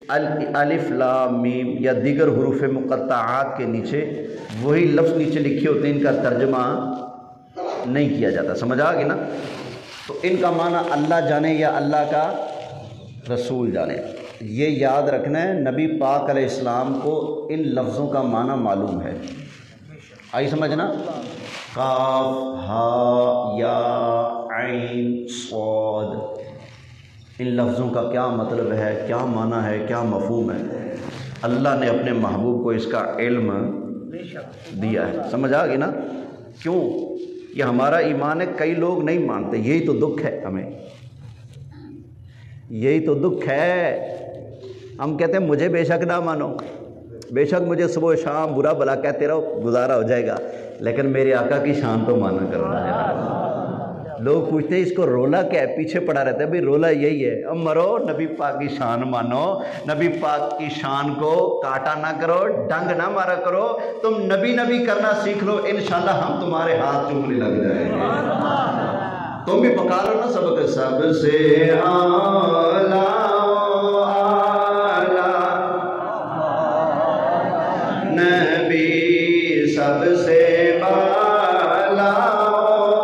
الف لام میم یا دیگر حروف مقطعات کے نیچے وہی لفظ نیچے لکھے ہوتے ہیں، ان کا ترجمہ نہیں کیا جاتا. سمجھ آ گئی نا؟ تو ان کا معنی اللہ جانے یا اللہ کا رسول جانے. یہ یاد رکھنا ہے، نبی پاک علیہ السلام کو ان لفظوں کا معنی معلوم ہے. آئی سمجھنا؟ قاف ہا یا عین صاد، ان لفظوں کا کیا مطلب ہے، کیا معنی ہے، کیا مفہوم ہے، اللہ نے اپنے محبوب کو اس کا علم دیا ہے. سمجھ آ گئی نا؟ کیوں؟ یہ ہمارا ایمان ہے، کئی لوگ نہیں مانتے. یہی تو دکھ ہے، ہمیں یہی تو دکھ ہے. ہم کہتے ہیں مجھے بے شک نہ مانو، بے شک مجھے صبح و شام برا بھلا کہتے رہو، گزارا ہو جائے گا، لیکن میرے آقا کی شان تو مانا کرنا ہے. لوگ پوچھتے ہیں اس کو رولا کیا ہے، پیچھے پڑا رہتا ہے. بھئی رولا یہی ہے، اب مرو نبی پاک کی شان مانو، نبی پاک کی شان کو کاٹا نہ کرو، ڈنگ نہ مارا کرو. تم نبی نبی کرنا سیکھ لو، انشاءاللہ ہم تمہارے ہاتھ چومنے لگ جائیں گے. تم بھی پکا لو نا سبق سب سے اعلیٰ نبی سب سے بالا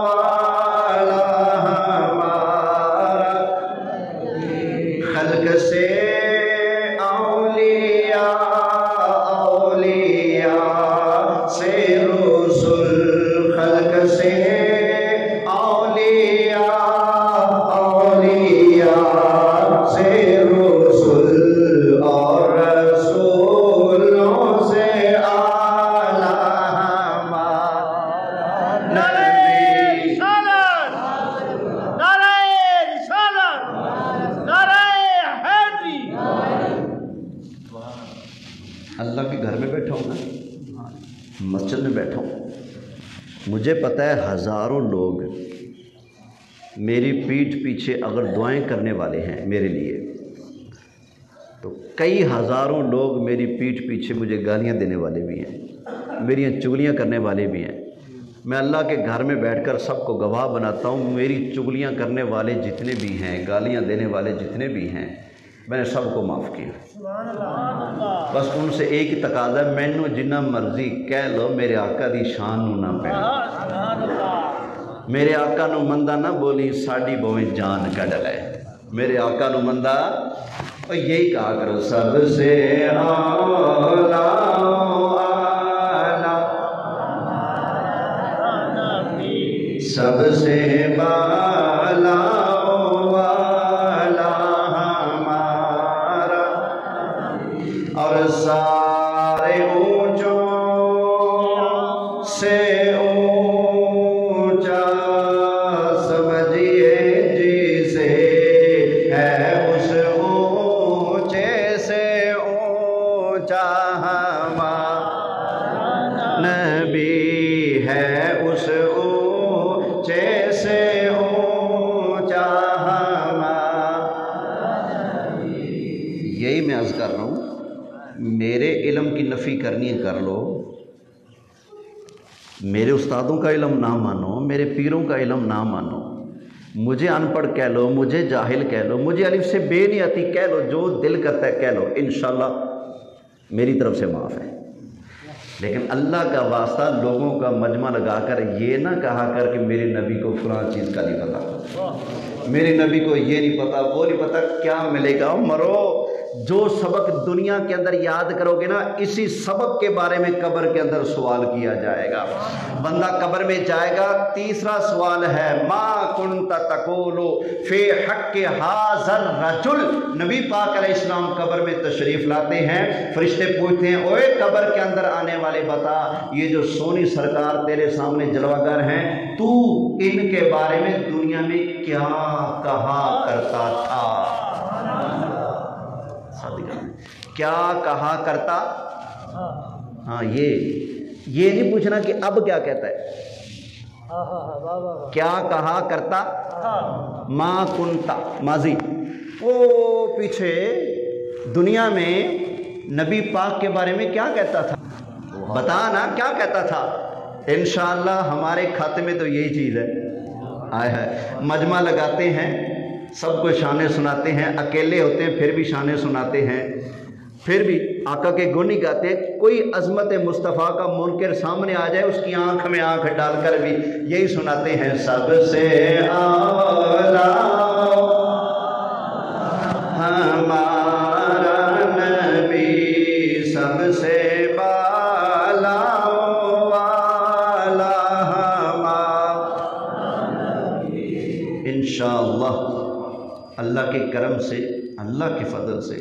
والا ہمارا، خلق سے اولیاء، اولیاء سے رسول، خلق سے اولیاء، اولیاء سے رسول، اور رسولوں سے اللہ کے گھر میں بیٹھا ہوں نا، مسجد میں بیٹھا ہوں، مجھے پتہ ہے ہزاروں لوگ میری پیٹھ پیچھے اگر دعائیں کرنے والے ہیں میرے لیے، تو کئی ہزاروں لوگ میری پیٹھ پیچھے مجھے گالیاں دینے والے بھی ہیں، میری چغلیاں کرنے والے بھی ہیں. میں اللہ کے گھر میں بیٹھ کر سب کو گواہ بناتا ہوں، میری چغلیاں کرنے والے جتنے بھی ہیں، گالیاں دینے والے جتنے بھی ہیں، میں نے سب کو معاف کیا. بس ان سے ایک ہی تقاضا ہے، مینوں جنہ مرضی کہہ لو، میرے آقا دی شان نو نہ پہن، میرے آقا نو مندہ نہ بولی، ساڑی بویں جان کا ڈلے. میرے آقا نو مندہ اور یہی کہا کرو، سب سے اعلیٰ سب سے بالا والا ہمارا، اور سارے اونچوں سے اونچا سمجھیے جسے ہے اس اونچے سے اونچا ہمارا نبی ہے، اس جیسے اونچا ہمارا. یہی میں عرض کر رہا ہوں، میرے علم کی نفی کرنی ہے کر لو، میرے استادوں کا علم نہ مانو، میرے پیروں کا علم نہ مانو، مجھے ان پڑھ کہہ لو، مجھے جاہل کہہ لو، مجھے الف سے بے نہیں آتی کہہ لو، جو دل کرتا ہے کہہ لو، انشاءاللہ میری طرف سے معاف ہے. لیکن اللہ کا واسطہ لوگوں کا مجمع لگا کر یہ نہ کہا کر کہ میرے نبی کو فلاں چیز کا نہیں پتا، میرے نبی کو یہ نہیں پتا، وہ نہیں پتا. کیا ملے گا؟ مرو. جو سبق دنیا کے اندر یاد کرو گے نا، اسی سبق کے بارے میں قبر کے اندر سوال کیا جائے گا. بندہ قبر میں جائے گا، تیسرا سوال ہے ما کنت تقول فی حق ھذا الرجل. نبی پاک علیہ السلام قبر میں تشریف لاتے ہیں، فرشتے پوچھتے ہیں اوے قبر کے اندر آنے والے بتا، یہ جو سونی سرکار تیرے سامنے جلوہ گر ہیں، تو ان کے بارے میں دنیا میں کیا کہا کرتا تھا؟ کیا کہا کرتا؟ ہاں، یہ نہیں پوچھنا کہ اب کیا کہتا ہے، کیا کہا کرتا. ما کنتا ماضی، وہ پیچھے دنیا میں نبی پاک کے بارے میں کیا کہتا تھا، بتا نا کیا کہتا تھا. انشاءاللہ ہمارے کھاتے میں تو یہی چیز ہے. آئے ہے مجمع لگاتے ہیں، سب کو شانیں سناتے ہیں، اکیلے ہوتے ہیں پھر بھی شانیں سناتے ہیں، پھر بھی آقا کے گن ہی گاتے ہیں۔ کوئی عظمت مصطفیٰ کا منکر سامنے آ جائے اس کی آنکھ میں آنکھ ڈال کر بھی یہی سناتے ہیں، سب سے اعلیٰ ہمارا نبی، سب سے بالا والا ہمارا نبی۔ انشاءاللہ اللہ کے کرم سے، اللہ کے فضل سے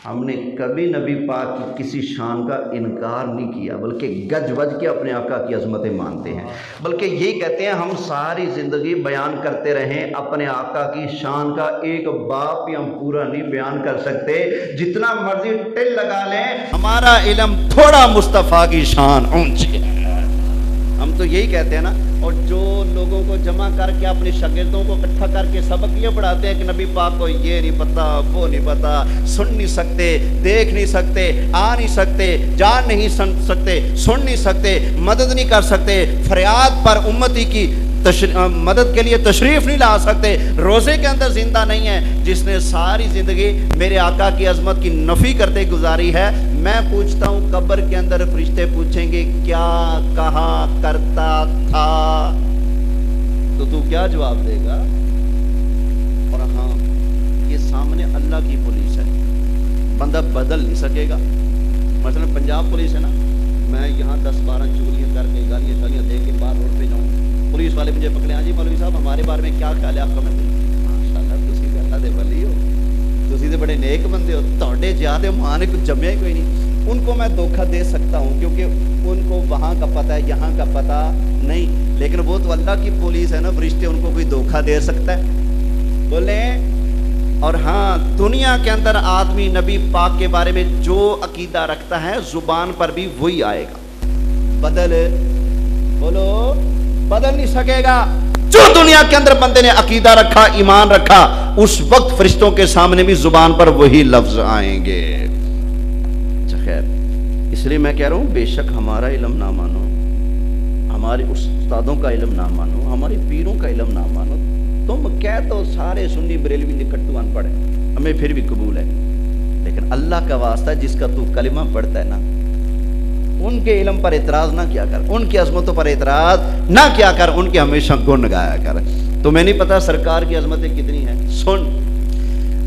ہم نے کبھی نبی پاک کی کسی شان کا انکار نہیں کیا، بلکہ گج وج کے اپنے آقا کی عظمتیں مانتے ہیں، بلکہ یہی کہتے ہیں ہم ساری زندگی بیان کرتے رہیں اپنے آقا کی شان کا ایک باب بھی ہم پورا نہیں بیان کر سکتے، جتنا مرضی ٹل لگا لیں ہمارا علم تھوڑا مصطفیٰ کی شان اونچی ہے۔ ہم تو یہی کہتے ہیں نا، اور جو لوگوں کو جمع کر کے اپنے شاگردوں کو اکٹھا کر کے سبق یہ پڑھاتے ہیں کہ نبی پاک کو یہ نہیں پتہ، وہ نہیں پتہ، سن نہیں سکتے، دیکھ نہیں سکتے، آ نہیں سکتے، جان نہیں سکتے، سن نہیں سکتے، مدد نہیں کر سکتے، فریاد پر امتی کی مدد کے لیے تشریف نہیں لا سکتے، روزے کے اندر زندہ نہیں ہے، جس نے ساری زندگی میرے آقا کی عظمت کی نفی کرتے گزاری ہے، میں پوچھتا ہوں قبر کے اندر فرشتے پوچھیں گے کیا کہا کرتا تھا، تو کیا جواب دے گا؟ اور ہاں یہ سامنے اللہ کی پولیس ہے، بندہ بدل نہیں سکے گا۔ مثلا پنجاب پولیس ہے نا، میں یہاں 10-12 چوریاں کر کے گالیاں شالیاں دے کے باہر روڈ پہ جاؤں، پولیس والے مجھے پکڑے، ہاں جی مولوی صاحب ہمارے بارے میں کیا خیال ہے آپ کا؟ میں ماشاءاللہ تسی تے اللہ دے ولی ہو، تسی تے بڑے نیک بندے ہو، تہاڈے جہاں ماں نے کچھ جمیا ہی کوئی نہیں۔ ان کو میں دھوکہ دے سکتا ہوں کیونکہ ان کو وہاں کا پتہ ہے، یہاں کا پتہ نہیں، لیکن وہ تو اللہ کی پولیس ہے نا، فرشتے ان کو کوئی دھوکہ دے سکتا ہے؟ بولیں۔ اور ہاں دنیا کے اندر آدمی نبی پاک کے بارے میں جو عقیدہ رکھتا ہے زبان پر بھی وہی آئے گا، بولو بدل نہیں سکے گا۔ جو دنیا کے اندر بندے نے عقیدہ رکھا، ایمان رکھا، اس وقت فرشتوں کے سامنے بھی زبان پر وہی لفظ آئیں گے۔ اچھا خیر، اس لیے میں کہہ رہا ہوں بے شک ہمارا علم نہ مانو، ہمارے استادوں کا علم نہ مانو، ہمارے پیروں کا علم نہ مانو، تم کہہ تو سارے سنی بریلوی نکٹو ان پڑھ ہیں، ہمیں پھر بھی قبول ہے، لیکن اللہ کا واسطہ جس کا تو کلمہ پڑھتا ہے نا، ان کے علم پر اعتراض نہ کیا کر، ان کی عظمتوں پر اعتراض نہ کیا کر، ان کے ہمیشہ گن گایا کر۔ تمہیں نہیں پتا سرکار کی عظمتیں کتنی ہیں؟ سن،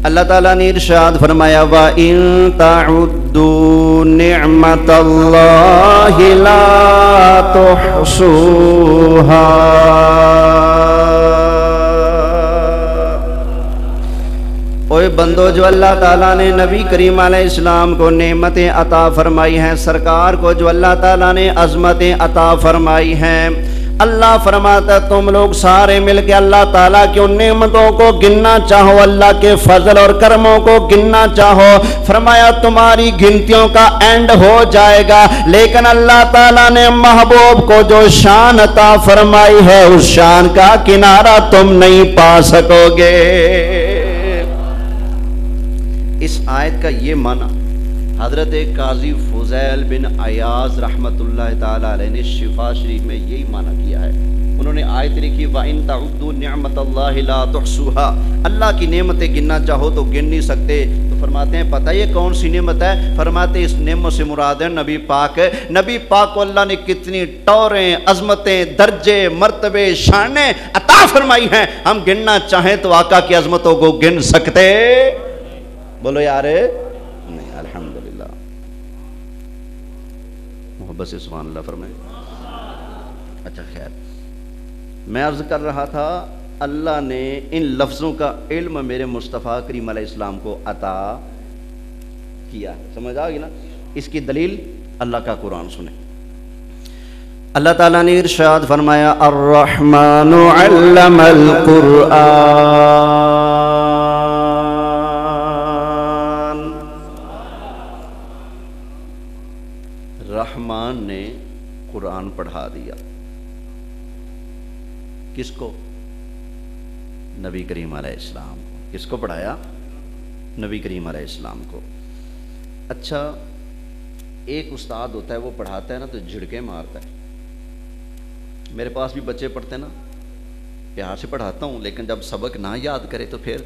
اللہ تعالیٰ نے ارشاد فرمایا وَإِن تَعُدُّوا نِعْمَةَ اللَّهِ لَا تُحْصُوهَا۔ اوے بندو، جو اللہ تعالیٰ نے نبی کریم علیہ السلام کو نعمتیں عطا فرمائی ہیں، سرکار کو جو اللہ تعالیٰ نے عظمتیں عطا فرمائی ہیں، اللہ فرماتا تم لوگ سارے مل کے اللہ تعالیٰ کی ان نعمتوں کو گننا چاہو، اللہ کے فضل اور کرموں کو گننا چاہو، فرمایا تمہاری گنتیوں کا اینڈ ہو جائے گا، لیکن اللہ تعالیٰ نے محبوب کو جو شان عطا فرمائی ہے اس شان کا کنارہ تم نہیں پا سکو گے۔ اس آیت کا یہ معنی حضرت قاضی فضیل بن عیاض رحمت اللہ تعالیٰ علیہ نے شفا شریف میں یہی معنی کیا ہے۔ انہوں نے آیت لکھی وَإِن تَعُدُّوا نِعْمَةَ اللَّهِ لَا تُحْصُوهَا، اللہ کی نعمتیں گننا چاہو تو گن نہیں سکتے۔ تو فرماتے ہیں پتہ یہ کون سی نعمت ہے؟ فرماتے اس نعمت سے مراد ہے نبی پاک۔ نبی پاک کو اللہ نے کتنی ٹوریں، عظمتیں، درجے، مرتبے، شانیں عطا فرمائی ہیں، ہم گننا چاہیں تو آقا کی عظمتوں کو گن سکتے؟ بولو یار نہیں، الحمدللہ، محبت سے سبحان اللہ فرمائے۔ اچھا خیر، میں عرض کر رہا تھا اللہ نے ان لفظوں کا علم میرے مصطفیٰ کریم علیہ السلام کو عطا کیا، سمجھ آ گئی نا؟ اس کی دلیل اللہ کا قرآن سنیں۔ اللہ تعالیٰ نے ارشاد فرمایا الرحمن علم القرآن، رحمان نے قرآن پڑھا دیا، کس کو؟ نبی کریم علیہ السلام کو۔ کس کو پڑھایا؟ نبی کریم علیہ السلام کو۔ اچھا، ایک استاد ہوتا ہے وہ پڑھاتا ہے نا تو جھڑکے مارتا ہے۔ میرے پاس بھی بچے پڑھتے ہیں نا، پیار سے پڑھاتا ہوں، لیکن جب سبق نہ یاد کرے تو پھر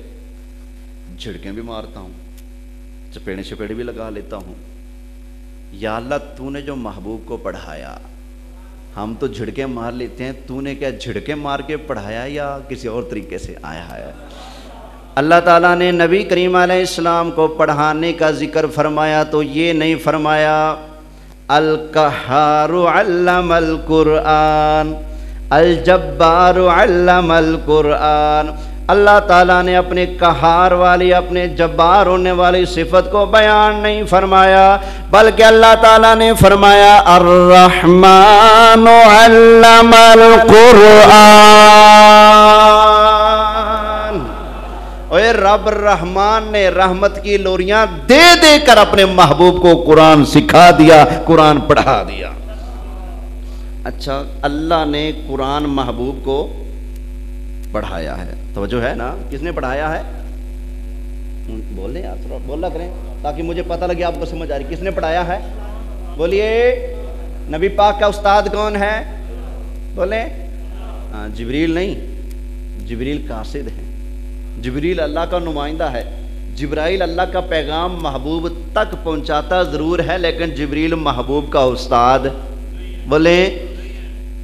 جھڑکیں بھی مارتا ہوں، چپیڑیں شپیڑیں بھی لگا لیتا ہوں۔ یا اللہ تو نے جو محبوب کو پڑھایا، ہم تو جھڑکیں مار لیتے ہیں، تو نے کیا جھڑکیں مار کے پڑھایا یا کسی اور طریقے سے آیا ہے؟ اللہ تعالیٰ نے نبی کریم علیہ السلام کو پڑھانے کا ذکر فرمایا تو یہ نہیں فرمایا القہار علم القرآن، الجبار علم القرآن۔ اللہ تعالیٰ نے اپنے قہار والی، اپنے جبار ہونے والی صفت کو بیان نہیں فرمایا، بلکہ اللہ تعالیٰ نے فرمایا الرحمن علم القرآن۔ اے رب الرحمن نے رحمت کی لوریاں دے دے کر اپنے محبوب کو قرآن سکھا دیا، قرآن پڑھا دیا۔ اچھا، اللہ نے قرآن محبوب کو پڑھایا ہے، توجہ ہے نا؟ کس نے پڑھایا ہے؟ بولیں آپ، تھوڑا بولا کریں تاکہ مجھے پتہ لگے آپ کو سمجھ آ رہی۔ کس نے پڑھایا ہے؟ بولیے۔ نبی پاک کا استاد کون ہے؟ بولیں۔ جبریل نہیں، جبریل قاصد ہے، جبریل اللہ کا نمائندہ ہے۔ جبرائیل اللہ کا پیغام محبوب تک پہنچاتا ضرور ہے، لیکن جبریل محبوب کا استاد۔ بولیں۔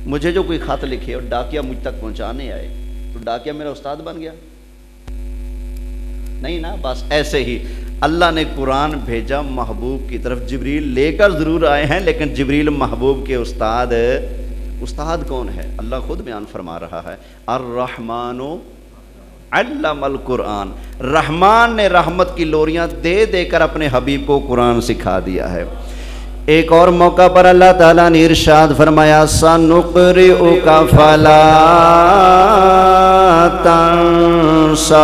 مجھے جو کوئی خط لکھے اور ڈاکیا مجھ تک پہنچانے آئے تو ڈاکیا میرا استاد بن گیا؟ نہیں نا؟ بس ایسے ہی اللہ نے قرآن بھیجا محبوب کی طرف، جبریل لے کر ضرور آئے ہیں لیکن جبریل محبوب کے استاد۔ استاد کون ہے؟ اللہ خود بیان فرما رہا ہے الرحمن علم القرآن۔ رحمان نے رحمت کی لوریاں دے دے کر اپنے حبیب کو قرآن سکھا دیا ہے۔ ایک اور موقع پر اللہ تعالیٰ نے ارشاد فرمایا سَنُقْرِئُكَ فَلَا تَنْسَى۔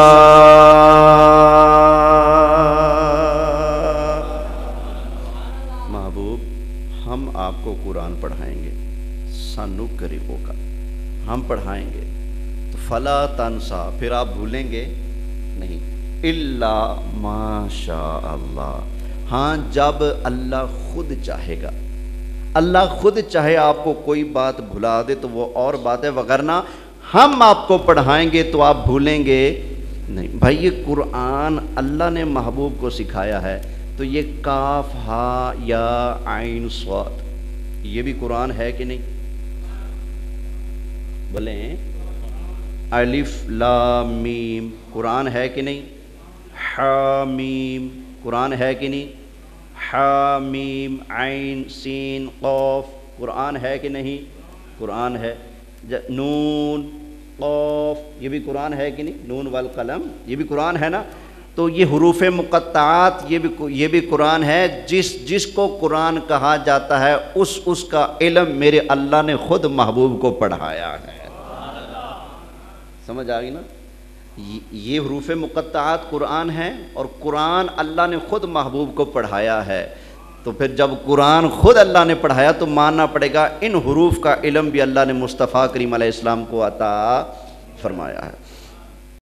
محبوب ہم آپ کو قرآن پڑھائیں گے، سَنُقْرِئُكَ ہم پڑھائیں گے، تو فَلَا تَنْسَى پھر آپ بھولیں گے نہیں، إِلَّا مَا شَاءَ اللَّهُ، ہاں جب اللہ خود چاہے گا۔ اللہ خود چاہے آپ کو کوئی بات بھلا دے تو وہ اور بات ہے، وگرنہ ہم آپ کو پڑھائیں گے تو آپ بھولیں گے نہیں۔ بھائی یہ قرآن اللہ نے محبوب کو سکھایا ہے، تو یہ کاف ہا یا عین صاد یہ بھی قرآن ہے کہ نہیں؟ بولیں۔ الف لام میم قرآن ہے کہ نہیں؟ حامیم قرآن ہے کہ نہیں؟ حامیم عین سین قاف قرآن ہے کہ نہیں؟ قرآن ہے۔ نون قاف یہ بھی قرآن ہے کہ نہیں؟ نون والقلم یہ بھی قرآن ہے نا؟ تو یہ حروف مقطعات یہ بھی قرآن ہے۔ جس کو قرآن کہا جاتا ہے اس کا علم میرے اللہ نے خود محبوب کو پڑھایا ہے۔ سمجھ آ گئی نا؟ یہ حروف مقطعات قرآن ہیں اور قرآن اللہ نے خود محبوب کو پڑھایا ہے، تو پھر جب قرآن خود اللہ نے پڑھایا تو ماننا پڑے گا ان حروف کا علم بھی اللہ نے مصطفیٰ کریم علیہ السلام کو عطا فرمایا ہے۔